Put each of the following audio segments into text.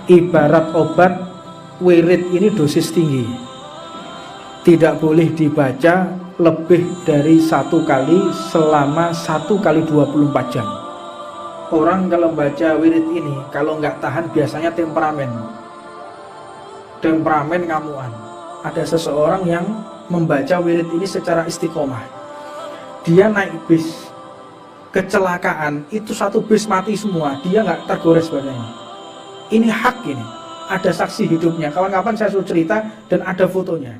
Ibarat obat, wirid ini dosis tinggi, tidak boleh dibaca lebih dari 1 kali selama 1 kali 24 jam. Orang kalau baca wirid ini, kalau nggak tahan biasanya temperamen ngamuan. Ada seseorang yang membaca wirid ini secara istiqomah, dia naik bis, kecelakaan, itu 1 bis mati semua, dia nggak tergores badannya. Ini hak ini, ada saksi hidupnya. Kawan-kawan saya suruh cerita dan ada fotonya.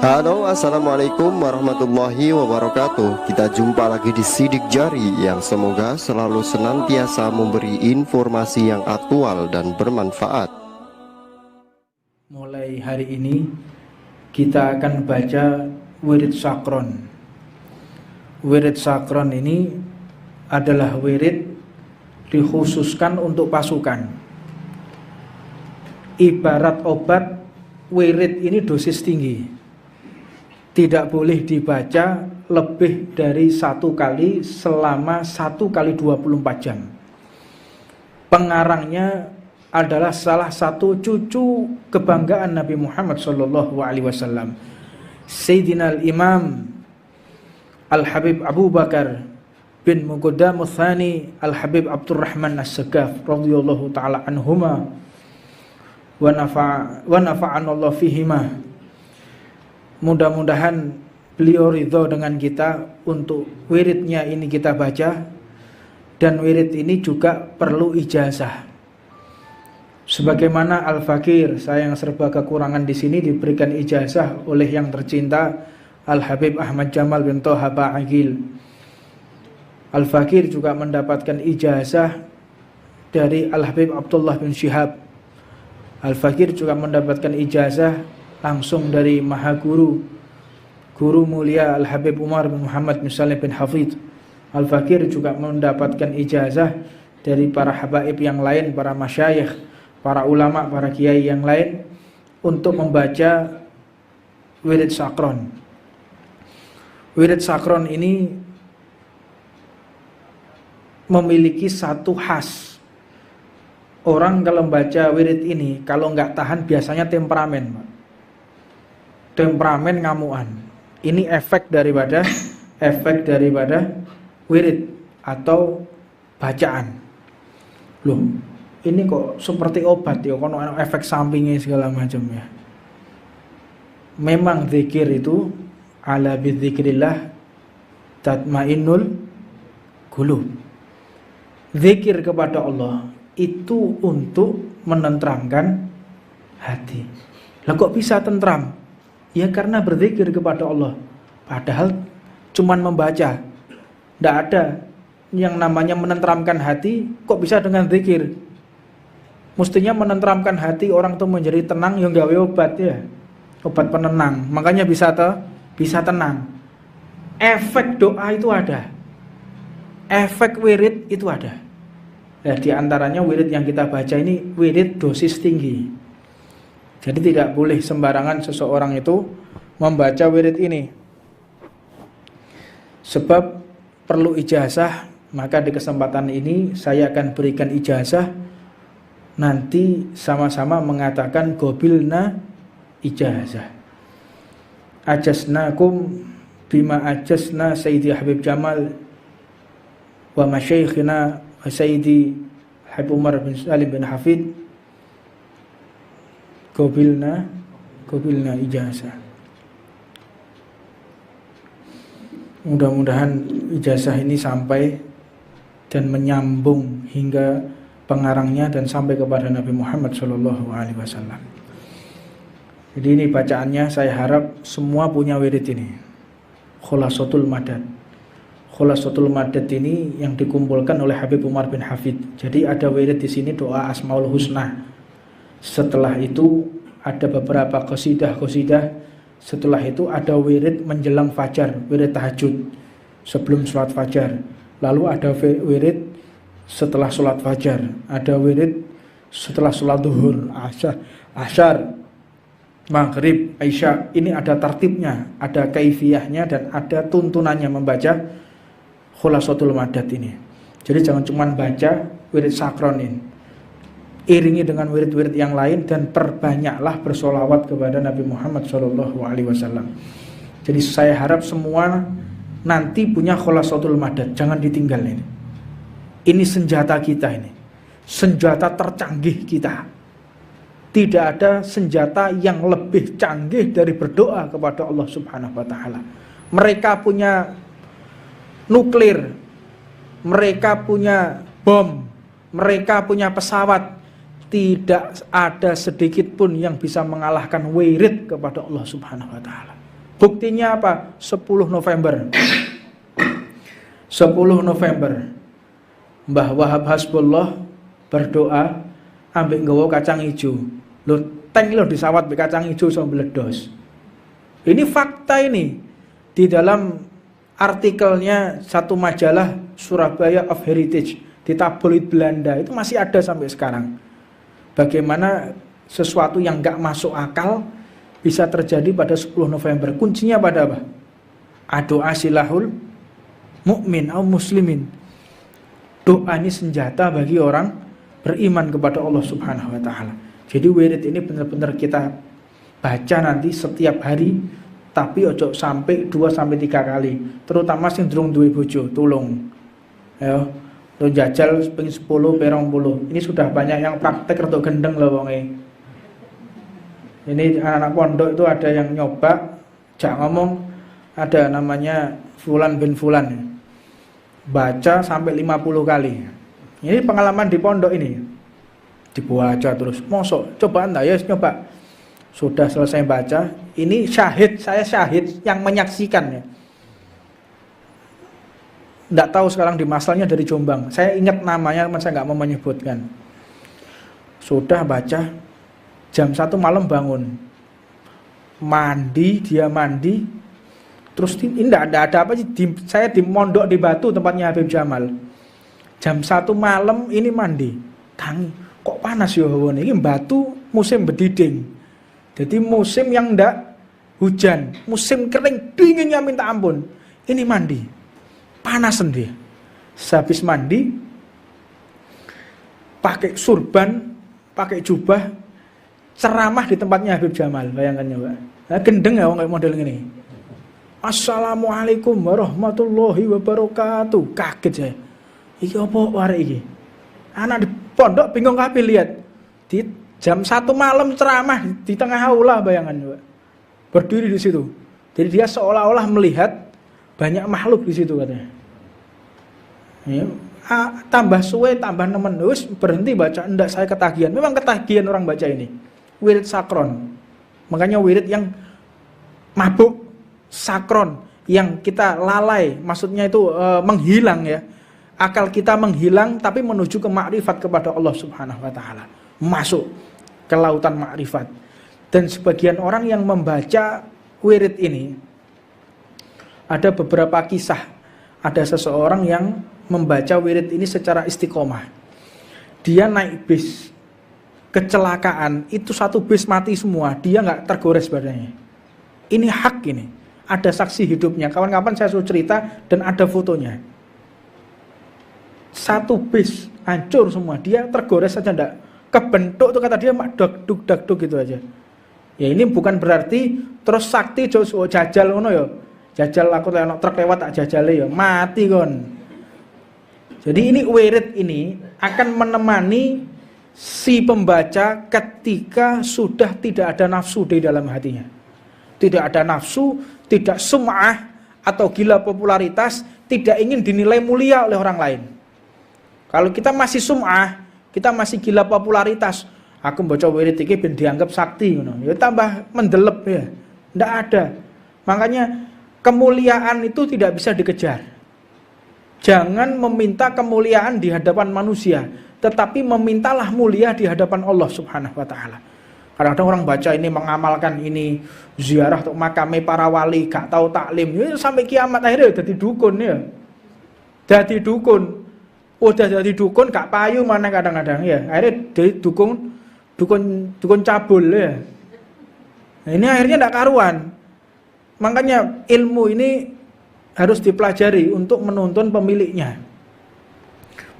Halo, assalamualaikum warahmatullahi wabarakatuh. Kita jumpa lagi di Sidik Jari yang semoga selalu senantiasa memberi informasi yang aktual dan bermanfaat. Mulai hari ini kita akan baca wirid sakron. Wirid sakron ini adalah wirid dikhususkan untuk pasukan. Ibarat obat, wirid ini dosis tinggi, tidak boleh dibaca lebih dari 1 kali selama 1 kali 24 jam. Pengarangnya adalah salah satu cucu kebanggaan Nabi Muhammad SAW, Sayyidina Al-Imam Al-Habib Abu Bakar bin Muqaddam Tsani Al-Habib Abdurrahman As-Sagaf radhiyallahu ta'ala anhuma wa nafa'ana Allah fihima. Mudah-mudahan beliau ridho dengan kita untuk wiridnya ini kita baca. Dan wirid ini juga perlu ijazah. Sebagaimana Al-Fakir, saya yang serba kekurangan di sini, diberikan ijazah oleh yang tercinta Al-Habib Ahmad Jamal bin Toha Ba'agil. Al-Fakir juga mendapatkan ijazah dari Al-Habib Abdullah bin Syihab. Al-Fakir juga mendapatkan ijazah langsung dari Mahaguru, Guru Mulia Al-Habib Umar bin Muhammad bin Saleh bin Hafidh. Al-Fakir juga mendapatkan ijazah dari para habaib yang lain, para masyayikh, para ulama, para kiai yang lain untuk membaca wirid sakron. Wirid sakron ini memiliki satu khas. Orang kalau membaca wirid ini, kalau nggak tahan biasanya temperamen ngamuan. Ini efek daripada wirid atau bacaan. Loh, ini kok seperti obat ya, kono efek sampingnya segala macam ya. Memang zikir itu ala bidzikrillah tatmainnul qulub. Zikir kepada Allah itu untuk menenteramkan hati. Lah kok bisa tentram? Ya karena berzikir kepada Allah. Padahal cuman membaca, tidak ada yang namanya menenteramkan hati. Kok bisa dengan zikir? Mestinya menenteramkan hati orang itu menjadi tenang, yang gawe obat ya, obat penenang. Makanya bisa tenang. Efek doa itu ada, efek wirid itu ada. Nah, di antaranya wirid yang kita baca ini wirid dosis tinggi. Jadi tidak boleh sembarangan seseorang itu membaca wirid ini. Sebab perlu ijazah, maka di kesempatan ini saya akan berikan ijazah. Nanti sama-sama mengatakan gobilna ijazah. Ajasnakum bima ajasna Sayyidi Habib Jamal wa masyaikhina Sayyidi Habib Umar bin Salim bin Hafidh. Gobilna ijazah. Mudah-mudahan ijazah ini sampai dan menyambung hingga pengarangnya dan sampai kepada Nabi Muhammad SAW. Jadi ini bacaannya, saya harap semua punya wirid ini. Khulasatul Madad. Khulasatul Madad ini yang dikumpulkan oleh Habib Umar bin Hafidh. Jadi ada wirid di sini doa Asmaul Husna. Setelah itu ada beberapa qasidah. Setelah itu ada wirid menjelang fajar, wirid tahajud sebelum sholat fajar. Lalu ada wirid setelah sholat fajar, ada wirid setelah sholat zuhur, asyar, maghrib, isya. Ini ada tertibnya, ada kaifiyahnya, dan ada tuntunannya membaca Khulasatul Madad ini. Jadi jangan cuma baca wirid sakron ini. iringi dengan wirid-wirid yang lain, dan perbanyaklah bersolawat kepada Nabi Muhammad SAW. Jadi saya harap semua nanti punya khulasatul madad, jangan ditinggal ini. Ini senjata kita ini, senjata tercanggih kita. Tidak ada senjata yang lebih canggih dari berdoa kepada Allah Subhanahu wa taala. Mereka punya nuklir, mereka punya bom, mereka punya pesawat. Tidak ada sedikit pun yang bisa mengalahkan wirid kepada Allah Subhanahu wa taala. Buktinya apa? 10 November. 10 November. Mbah Wahab Hasbullah berdoa ambek nggawa kacang hijau. Lho, tank lho disawat mbek kacang hijau sambil meledos. Ini fakta ini. Di dalam artikelnya satu majalah Surabaya of Heritage di tabloid Belanda itu masih ada sampai sekarang. Bagaimana sesuatu yang gak masuk akal bisa terjadi pada 10 November. Kuncinya pada apa? Doa silahul mukmin atau muslimin. Doa ini senjata bagi orang beriman kepada Allah Subhanahu wa taala. Jadi wirid ini benar-benar kita baca nanti setiap hari, tapi ojo sampai 2-3 kali. Terutama sing durung duwe bojo, tolong. Ayo, lo jajal ping 10 perong 10. Ini sudah banyak yang praktek rada gendeng lho wonge. Ini anak-anak pondok itu ada yang nyoba, jak ngomong, ada namanya Fulan bin Fulan. Baca sampai 50 kali. Ini pengalaman di pondok ini. Dibaca terus. Mosok, coba anda ya nyoba. Sudah selesai baca, ini syahid, saya syahid yang menyaksikan ya. Nggak tahu sekarang di masalahnya dari Jombang. Saya ingat namanya, saya nggak mau menyebutkan. Sudah baca, jam 1 malam bangun, mandi, dia mandi, terus ini nggak ada apa sih. Saya di mondok di Batu tempatnya Habib Jamal. Jam 1 malam ini mandi, tangi, kok panas ya hawane. Ini Batu musim bediding, jadi musim yang ndak hujan, musim kering, dinginnya minta ampun. Ini mandi. Panasan dia. Sehabis mandi, pakai surban, pakai jubah, ceramah di tempatnya Habib Jamal. Bayangkan ya, Pak. Nah, gendeng ya kayak model ini. Assalamualaikum warahmatullahi wabarakatuh. Kaget saya. Iki apa arek iki? Anak di pondok bingung kabeh lihat. Di jam 1 malam ceramah di tengah aula, bayangan Pak. Berdiri di situ. Jadi dia seolah-olah melihat banyak makhluk di situ katanya. Ya, tambah suwe, tambah nemen, wis berhenti baca. Enggak, saya ketagihan. Memang ketagihan orang baca ini. Wirid sakron. Makanya wirid yang mabuk, sakron, yang kita lalai, maksudnya itu menghilang ya. Akal kita menghilang tapi menuju ke makrifat kepada Allah Subhanahu wa taala. Masuk ke lautan makrifat. Dan sebagian orang yang membaca wirid ini, ada beberapa kisah. Ada seseorang yang membaca wirid ini secara istiqomah. Dia naik bis, kecelakaan, itu satu bis mati semua, dia nggak tergores badannya. Ini hak ini. Ada saksi hidupnya. Kawan-kawan saya suruh cerita dan ada fotonya. Satu bis hancur semua, dia tergores saja enggak. Kebentuk tuh kata dia mak dagduk gitu aja. Ya ini bukan berarti terus sakti jajal ngono ya. Jajal aku lewat truk lewat tak jajale ya, mati kon. Jadi ini wirid ini akan menemani si pembaca ketika sudah tidak ada nafsu di dalam hatinya. Tidak ada nafsu, tidak sum'ah atau gila popularitas, tidak ingin dinilai mulia oleh orang lain. Kalau kita masih sum'ah, kita masih gila popularitas, aku baca wirid iki ben dianggap sakti ngono. Ya tambah mendelep ya. Enggak ada. Makanya kemuliaan itu tidak bisa dikejar. Jangan meminta kemuliaan di hadapan manusia, tetapi memintalah mulia di hadapan Allah Subhanahu wa taala. Kadang-kadang orang baca ini mengamalkan ini ziarah untuk makame para wali, gak tahu taklim, ya sampai kiamat akhirnya jadi dukun ya. Jadi dukun. Udah jadi dukun gak payu mana kadang-kadang ya. Akhirnya jadi dukun cabul ya. Nah, ini akhirnya ndak karuan. Makanya ilmu ini harus dipelajari untuk menuntun pemiliknya.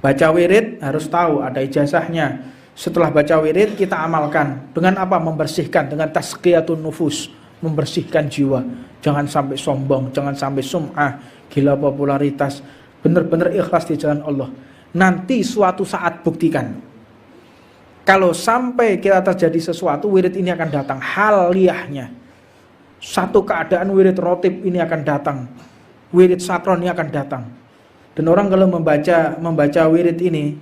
Baca wirid harus tahu ada ijazahnya. Setelah baca wirid kita amalkan dengan apa? Membersihkan, dengan tazkiyatun nufus, membersihkan jiwa. Jangan sampai sombong, jangan sampai sum'ah, gila popularitas. Benar-benar ikhlas di jalan Allah. Nanti suatu saat buktikan. Kalau sampai kita terjadi sesuatu, wirid ini akan datang haliyahnya. Satu keadaan wirid rotib ini akan datang. Wirid sakron ini akan datang. Dan orang kalau membaca wirid ini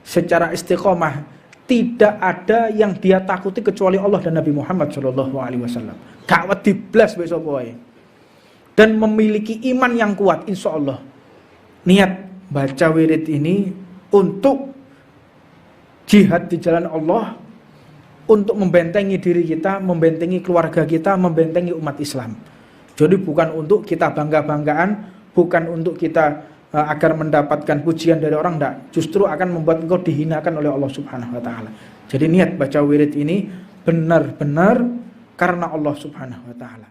secara istiqomah, tidak ada yang dia takuti kecuali Allah dan Nabi Muhammad SAW. Gak wedi blas besok boy. Dan memiliki iman yang kuat, insya Allah. Niat baca wirid ini untuk jihad di jalan Allah, untuk membentengi diri kita, membentengi keluarga kita, membentengi umat Islam. Jadi bukan untuk kita bangga-banggaan, bukan untuk kita agar mendapatkan pujian dari orang, enggak. Justru akan membuat engkau dihinakan oleh Allah Subhanahu wa taala. Jadi niat baca wirid ini benar-benar karena Allah Subhanahu wa taala.